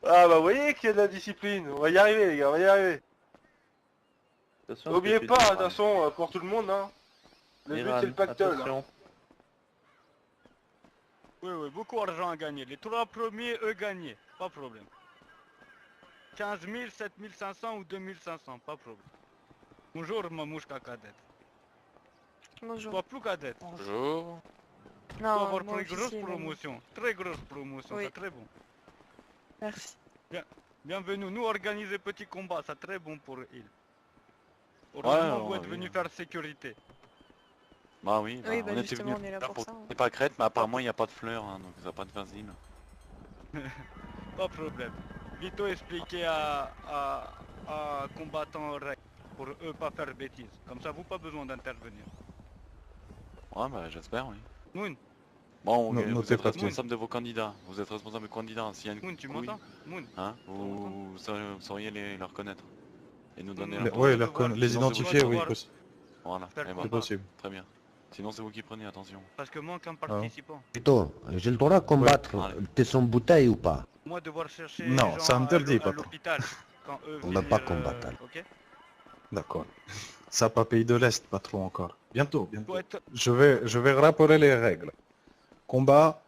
Ah bah vous voyez qu'il y a de la discipline. On va y arriver les gars, on va y arriver. Attention, N'oubliez ce que tu pas, dis, de Iran. toute façon, pour tout le monde, hein. Le but Iran, c'est le pactole. Hein. attention. Oui, oui, beaucoup d'argent à gagner. Les 3 premiers, eux, gagnaient. Pas de problème. 15 000, 7 500 ou 2 500, pas de problème. Bonjour, mamouchka cadette. Bonjour. Toi, plus cadette. Bonjour. Tu Non, vas avoir moi pris une grosse officier, maintenant. promotion. Très grosse promotion, Oui. c'est très bon. Merci. Bienvenue, nous organiser petit combat, c'est très bon pour il. Ouais, Heureusement, vous ouais, êtes oui. venu faire sécurité. Bah oui, Oui, on était justement, venu on est là faire pour ça. Hein. c'est pas crête, mais apparemment il n'y a pas de fleurs, hein, donc ça va pas de facile. Pas de problème. Vito expliquer à combattants règles pour eux pas faire bêtises. Comme ça, vous pas besoin d'intervenir. Ouais, bah j'espère, oui. Moon, Bon, No- vous notez êtes pas responsable de vos candidats. Vous êtes responsable des candidats. S'il y a une Moon, tu couille, m'entends Moon, hein, vous sauriez les reconnaître. Et nous donner Les- la Ouais, devoir- les sinon, identifier, vous oui, devoir- Voilà, faire eh ben, c'est possible. très bien. Sinon c'est vous qui prenez, attention. parce que manque un participant. Plutôt, j'ai le droit de combattre. Ouais. T'es son bouteille ou pas? Moi, devoir chercher Non, les ça gens interdit, à patron. l'hôpital quand eux On va venir, pas combattre. ok. D'accord. Ça pas pays de l'Est, pas trop encore. Bientôt, bientôt. Faut être... Je vais rappeler les règles. Combat,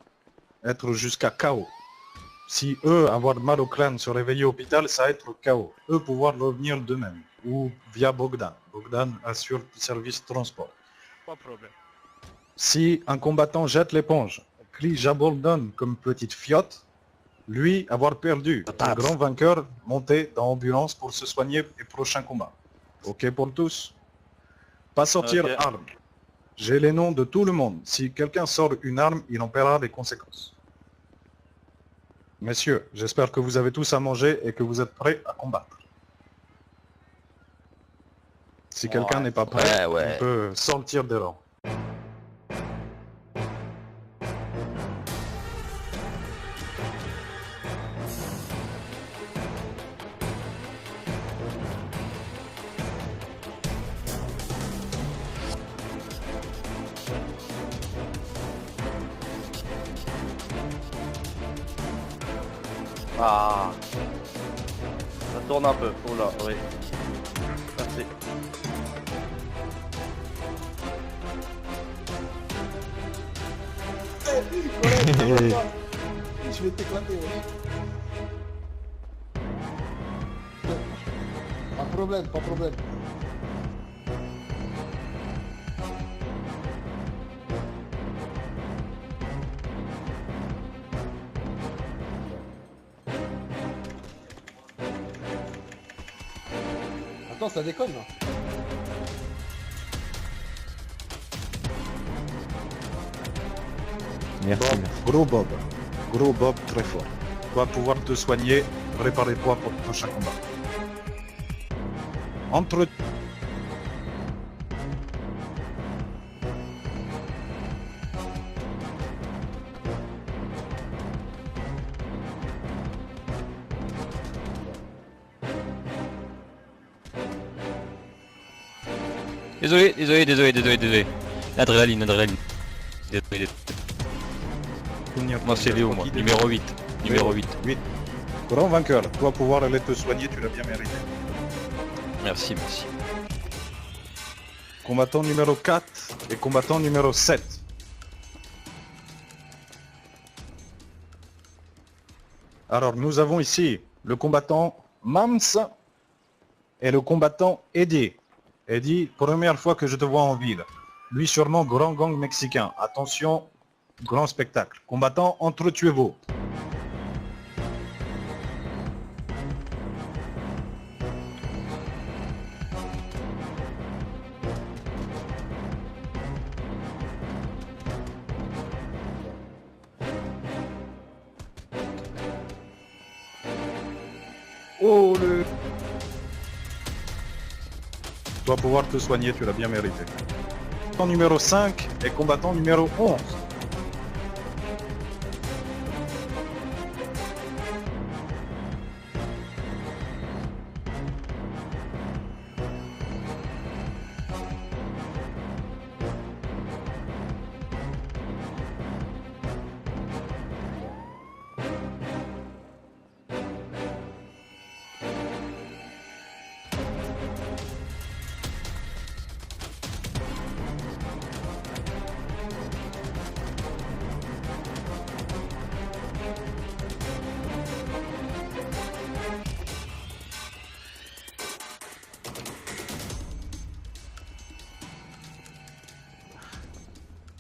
être jusqu'à KO. Si eux, avoir mal au crâne, se réveiller au hôpital, ça va être KO. Eux, pouvoir revenir d'eux-mêmes. Ou via Bogdan. Bogdan assure le service transport. Pas de problème. Si un combattant jette l'éponge, crie j'abandonne comme petite fiotte, lui avoir perdu. Un grand vainqueur monter dans l'ambulance pour se soigner et prochain combat. Ok pour tous? Pas sortir Ok. arme. J'ai les noms de tout le monde. Si quelqu'un sort une arme, il en paiera les conséquences. Messieurs, j'espère que vous avez tous à manger et que vous êtes prêts à combattre. Si quelqu'un n'est pas prêt, Ouais. on peut sortir des rangs. Ah, ça tourne un peu. Oh là, oui. Merci. Je vais t'éclater, ouais. Pas de problème, pas de problème. Attends, ça déconne là. Merci. Bob, gros Bob très fort. Tu vas pouvoir te soigner, préparez-toi pour le prochain combat. Entre... Désolé. L'adrénaline. Désolé. Moi c'est Léo, moi. Numéro 8. Numéro 8. 8. Grand vainqueur, tu vas pouvoir aller te soigner, tu l'as bien mérité. Merci. Combattant numéro 4 et combattant numéro 7. Alors nous avons ici le combattant Mams et le combattant Eddie. Eddie, première fois que je te vois en ville. Lui sûrement grand gang mexicain. Attention, grand spectacle. Combattant, entretuez-vous. Oh le... Tu vas pouvoir te soigner, tu l'as bien mérité. Combattant numéro 5 et combattant numéro 11.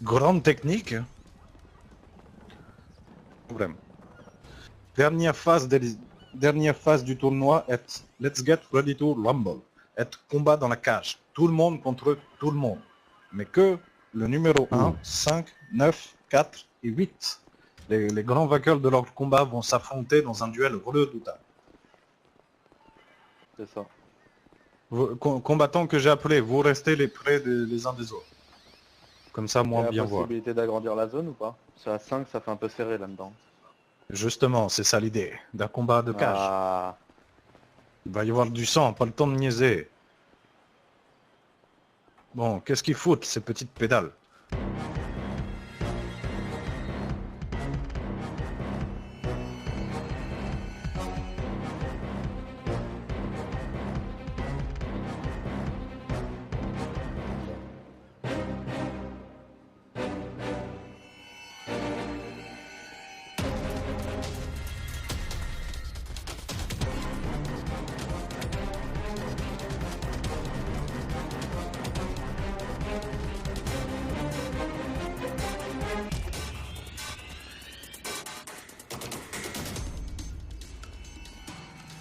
grande technique. Problème. Dernière phase du tournoi est Let's get ready to rumble. Être combat dans la cage. Tout le monde contre tout le monde. Mais que le numéro 1, 5, 9, 4 et 8. Les grands vainqueurs de leur combat vont s'affronter dans un duel redoutable. C'est ça. Combattants que j'ai appelés, vous restez près les uns des autres. Comme ça, moi, Il y a bien la voir. possibilité d'agrandir la zone ou pas? Sur la 5, ça fait un peu serré là-dedans. Justement, c'est ça l'idée, d'un combat de cage. Ah, Il va y avoir du sang, pas le temps de niaiser. Bon, qu'est-ce qu'ils foutent, ces petites pédales?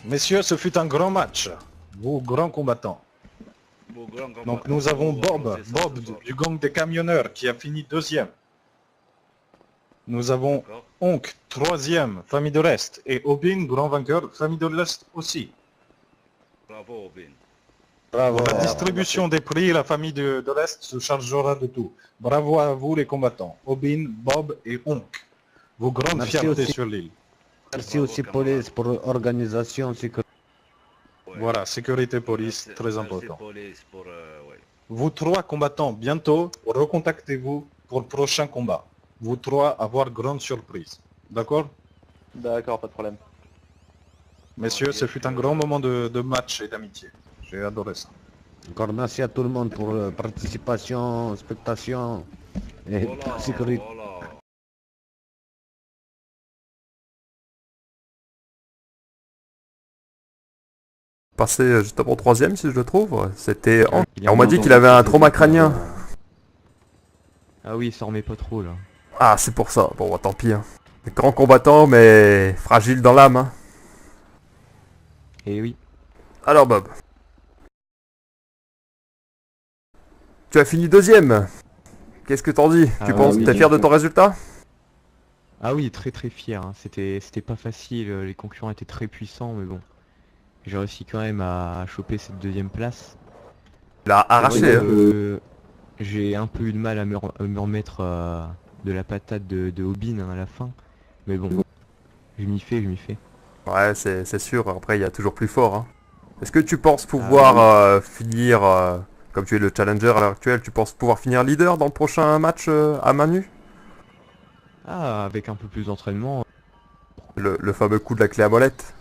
Messieurs, ce fut un grand match. Vous, grands combattants. Donc nous avons Bob du gang des camionneurs qui a fini deuxième. Nous avons Onk, troisième, famille de l'Est. Et Obin, grand vainqueur, famille de l'Est aussi. Bravo, Obin. Pour la distribution des prix, la famille de l'Est se chargera de tout. Bravo à vous les combattants. Obin, Bob et Onk. Vos grandes Merci fiertés aussi. sur l'île. Merci aussi police pour l'organisation sécurité. Voilà, sécurité police, Merci- très merci, important. police, pour, ouais. Vous trois combattants, bientôt, recontactez-vous pour le prochain combat. Vous trois, avoir grande surprise. D'accord? d'accord, pas de problème. Messieurs, ce fut un grand moment de match et d'amitié. J'ai adoré ça. Encore merci à tout le monde pour la participation, spectation et Voilà, sécurité. voilà. Passé justement troisième si je le trouve, c'était Hank. Et on m'a dit qu'il avait un trauma crânien. Ah oui, il s'en remet pas trop là. Ah c'est pour ça, bon bah, tant pis. Hein. Grand combattant mais fragile dans l'âme. Hein. Et oui. Alors Bob. Tu as fini deuxième. Qu'est-ce que t'en dis? Ah Tu ouais, penses oui, t'es fier de ton résultat? Ah oui, très très fier. Hein. C'était pas facile, les concurrents étaient très puissants, mais bon. J'ai réussi quand même à choper cette deuxième place. Il a arraché. Hein. J'ai un peu eu de mal à me remettre de la patate de Obin hein, à la fin. Mais bon, je m'y fais. Ouais c'est sûr, après il y a toujours plus fort. Hein. Est-ce que tu penses pouvoir finir, comme tu es le challenger à l'heure actuelle, tu penses pouvoir finir leader dans le prochain match à main nue? Ah, avec un peu plus d'entraînement. Le fameux coup de la clé à molette.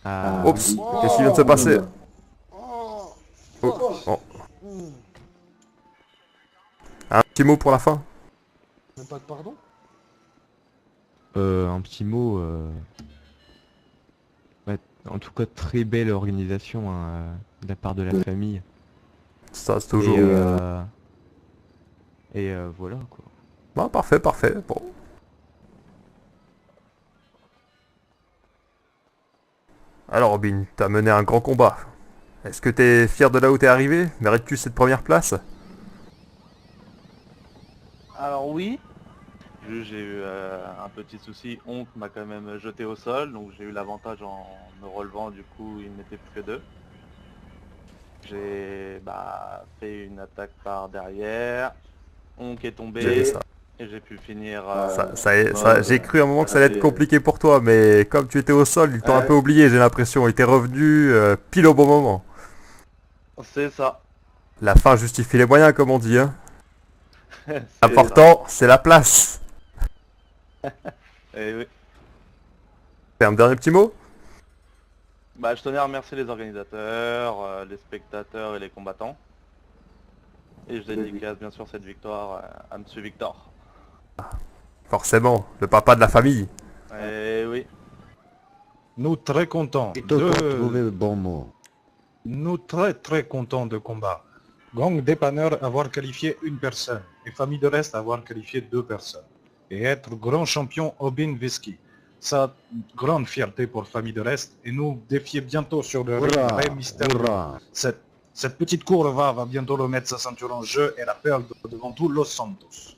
Ah, Oups, qu'est-ce qui vient de se passer? Oh, Oh. Un petit mot pour la fin? même pas de pardon? un petit mot. Ouais, en tout cas, très belle organisation hein, de la part de la famille. Ça c'est toujours... Et voilà quoi. Bon, parfait. Bon. Alors Robin, t'as mené un grand combat. Est-ce que t'es fier de là où t'es arrivé? Mérites-tu cette première place? Alors oui, j'ai eu un petit souci, Onk m'a quand même jeté au sol, donc j'ai eu l'avantage en me relevant, du coup il n'était plus que deux. J'ai fait une attaque par derrière, Onk est J'ai tombé, vu ça. et j'ai pu finir... J'ai cru à un moment que ça allait être compliqué pour toi, mais comme tu étais au sol, ils t'ont un peu oublié, j'ai l'impression. Il t'est revenu pile au bon moment. C'est ça. La fin justifie les moyens, comme on dit. Hein. C'est Important, c'est la place. ça. Et oui. Fais un dernier petit mot? Je tenais à remercier les organisateurs, les spectateurs et les combattants. Et je dédicace bien sûr cette victoire à Monsieur Victor. Forcément, le papa de la famille. Et oui. Nous très contents Et tout pour trouver le bon mot. Nous très contents de combat. Gang dépanneur avoir qualifié une personne et Famille de l'Est avoir qualifié 2 personnes. Et être grand champion Obin Whisky. Ça, grande fierté pour Famille de l'Est et nous défier bientôt sur le ring Rey Mysterio. Hurrah. Cette petite courbe va bientôt remettre sa ceinture en jeu et la perdre devant tout Los Santos.